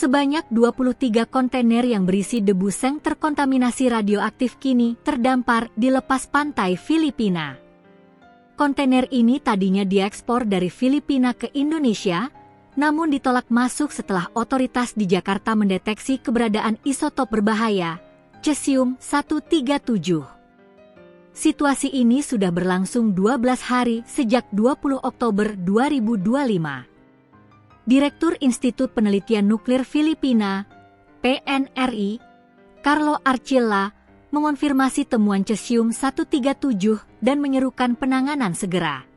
Sebanyak 23 kontainer yang berisi debu seng terkontaminasi radioaktif kini terdampar di lepas pantai Filipina. Kontainer ini tadinya diekspor dari Filipina ke Indonesia, namun ditolak masuk setelah otoritas di Jakarta mendeteksi keberadaan isotop berbahaya, cesium-137. Situasi ini sudah berlangsung 12 hari sejak 20 Oktober 2025. Direktur Institut Penelitian Nuklir Filipina, PNRI, Carlo Archila, mengonfirmasi temuan cesium-137 dan menyerukan penanganan segera.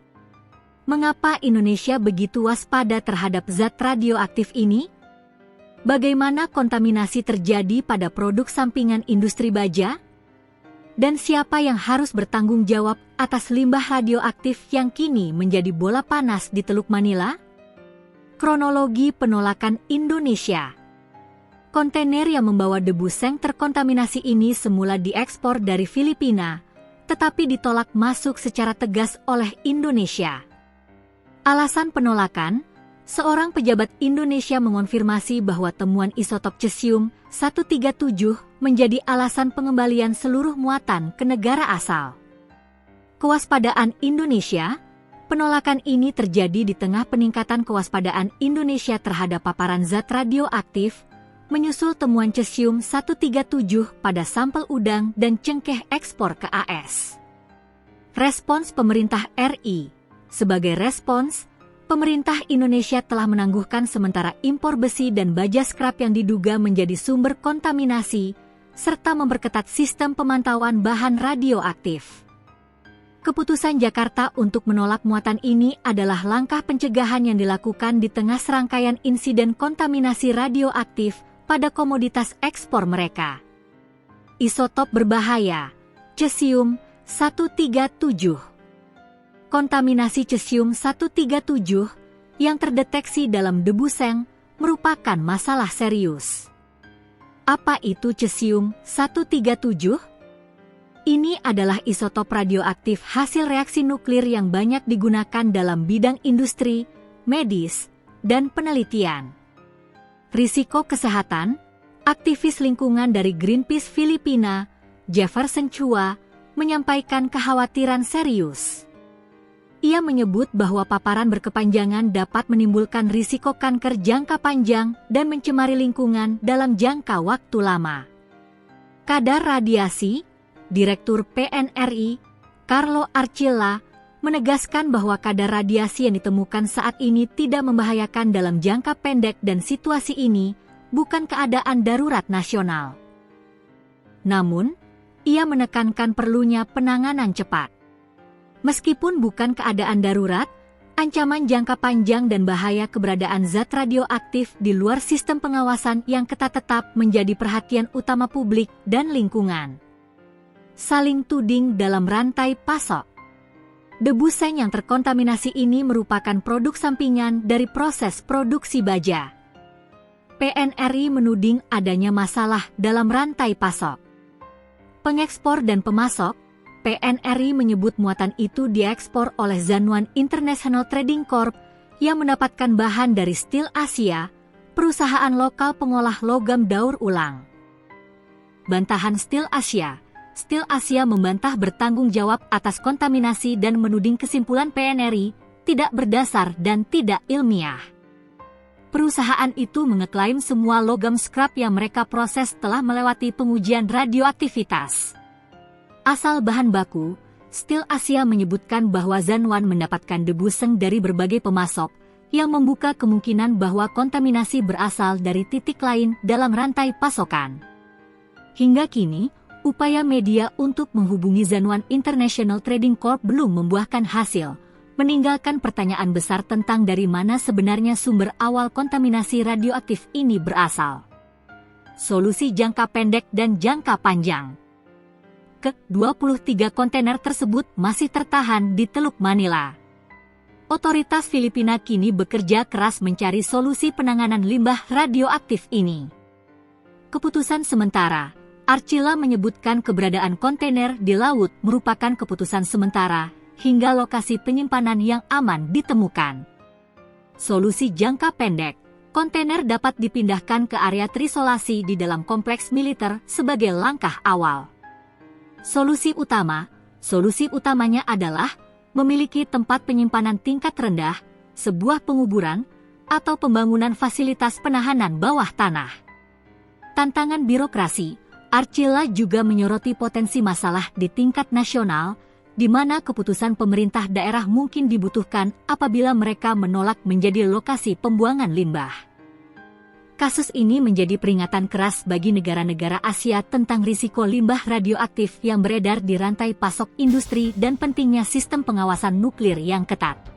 Mengapa Indonesia begitu waspada terhadap zat radioaktif ini? Bagaimana kontaminasi terjadi pada produk sampingan industri baja? Dan siapa yang harus bertanggung jawab atas limbah radioaktif yang kini menjadi bola panas di Teluk Manila? Kronologi penolakan Indonesia. Kontainer yang membawa debu seng terkontaminasi ini semula diekspor dari Filipina, tetapi ditolak masuk secara tegas oleh Indonesia. Alasan penolakan, seorang pejabat Indonesia mengonfirmasi bahwa temuan isotop cesium-137 menjadi alasan pengembalian seluruh muatan ke negara asal. Kewaspadaan Indonesia. Penolakan ini terjadi di tengah peningkatan kewaspadaan Indonesia terhadap paparan zat radioaktif, menyusul temuan cesium-137 pada sampel udang dan cengkeh ekspor ke AS. Respons pemerintah RI. Sebagai respons, pemerintah Indonesia telah menangguhkan sementara impor besi dan baja scrap yang diduga menjadi sumber kontaminasi, serta memperketat sistem pemantauan bahan radioaktif. Keputusan Jakarta untuk menolak muatan ini adalah langkah pencegahan yang dilakukan di tengah serangkaian insiden kontaminasi radioaktif pada komoditas ekspor mereka. Isotop berbahaya, cesium-137. Kontaminasi cesium-137 yang terdeteksi dalam debu seng merupakan masalah serius. Apa itu cesium-137? Ini adalah isotop radioaktif hasil reaksi nuklir yang banyak digunakan dalam bidang industri, medis, dan penelitian. Risiko kesehatan, aktivis lingkungan dari Greenpeace Filipina, Jefferson Chua, menyampaikan kekhawatiran serius. Ia menyebut bahwa paparan berkepanjangan dapat menimbulkan risiko kanker jangka panjang dan mencemari lingkungan dalam jangka waktu lama. Kadar radiasi, Direktur PNRI, Carlo Archila, menegaskan bahwa kadar radiasi yang ditemukan saat ini tidak membahayakan dalam jangka pendek dan situasi ini bukan keadaan darurat nasional. Namun, ia menekankan perlunya penanganan cepat. Meskipun bukan keadaan darurat, ancaman jangka panjang dan bahaya keberadaan zat radioaktif di luar sistem pengawasan yang ketat tetap menjadi perhatian utama publik dan lingkungan. Saling tuding dalam rantai pasok. Debu seng yang terkontaminasi ini merupakan produk sampingan dari proses produksi baja. PNRI menuding adanya masalah dalam rantai pasok. Pengekspor dan pemasok, PNRI menyebut muatan itu diekspor oleh Zanuan International Trading Corp yang mendapatkan bahan dari Steel Asia, perusahaan lokal pengolah logam daur ulang. Bantahan Steel Asia membantah bertanggung jawab atas kontaminasi dan menuding kesimpulan PNRI tidak berdasar dan tidak ilmiah. Perusahaan itu mengeklaim semua logam scrap yang mereka proses telah melewati pengujian radioaktivitas. Asal bahan baku, Steel Asia menyebutkan bahwa Zanuan mendapatkan debu seng dari berbagai pemasok, yang membuka kemungkinan bahwa kontaminasi berasal dari titik lain dalam rantai pasokan. Hingga kini, upaya media untuk menghubungi Zanuan International Trading Corp belum membuahkan hasil, meninggalkan pertanyaan besar tentang dari mana sebenarnya sumber awal kontaminasi radioaktif ini berasal. Solusi jangka pendek dan jangka panjang. Ke-23 kontainer tersebut masih tertahan di Teluk Manila. Otoritas Filipina kini bekerja keras mencari solusi penanganan limbah radioaktif ini. Keputusan sementara, Archila menyebutkan keberadaan kontainer di laut merupakan keputusan sementara hingga lokasi penyimpanan yang aman ditemukan. Solusi jangka pendek, kontainer dapat dipindahkan ke area terisolasi di dalam kompleks militer sebagai langkah awal. Solusi utamanya adalah memiliki tempat penyimpanan tingkat rendah, sebuah penguburan, atau pembangunan fasilitas penahanan bawah tanah. Tantangan birokrasi, Archila juga menyoroti potensi masalah di tingkat nasional, di mana keputusan pemerintah daerah mungkin dibutuhkan apabila mereka menolak menjadi lokasi pembuangan limbah. Kasus ini menjadi peringatan keras bagi negara-negara Asia tentang risiko limbah radioaktif yang beredar di rantai pasok industri dan pentingnya sistem pengawasan nuklir yang ketat.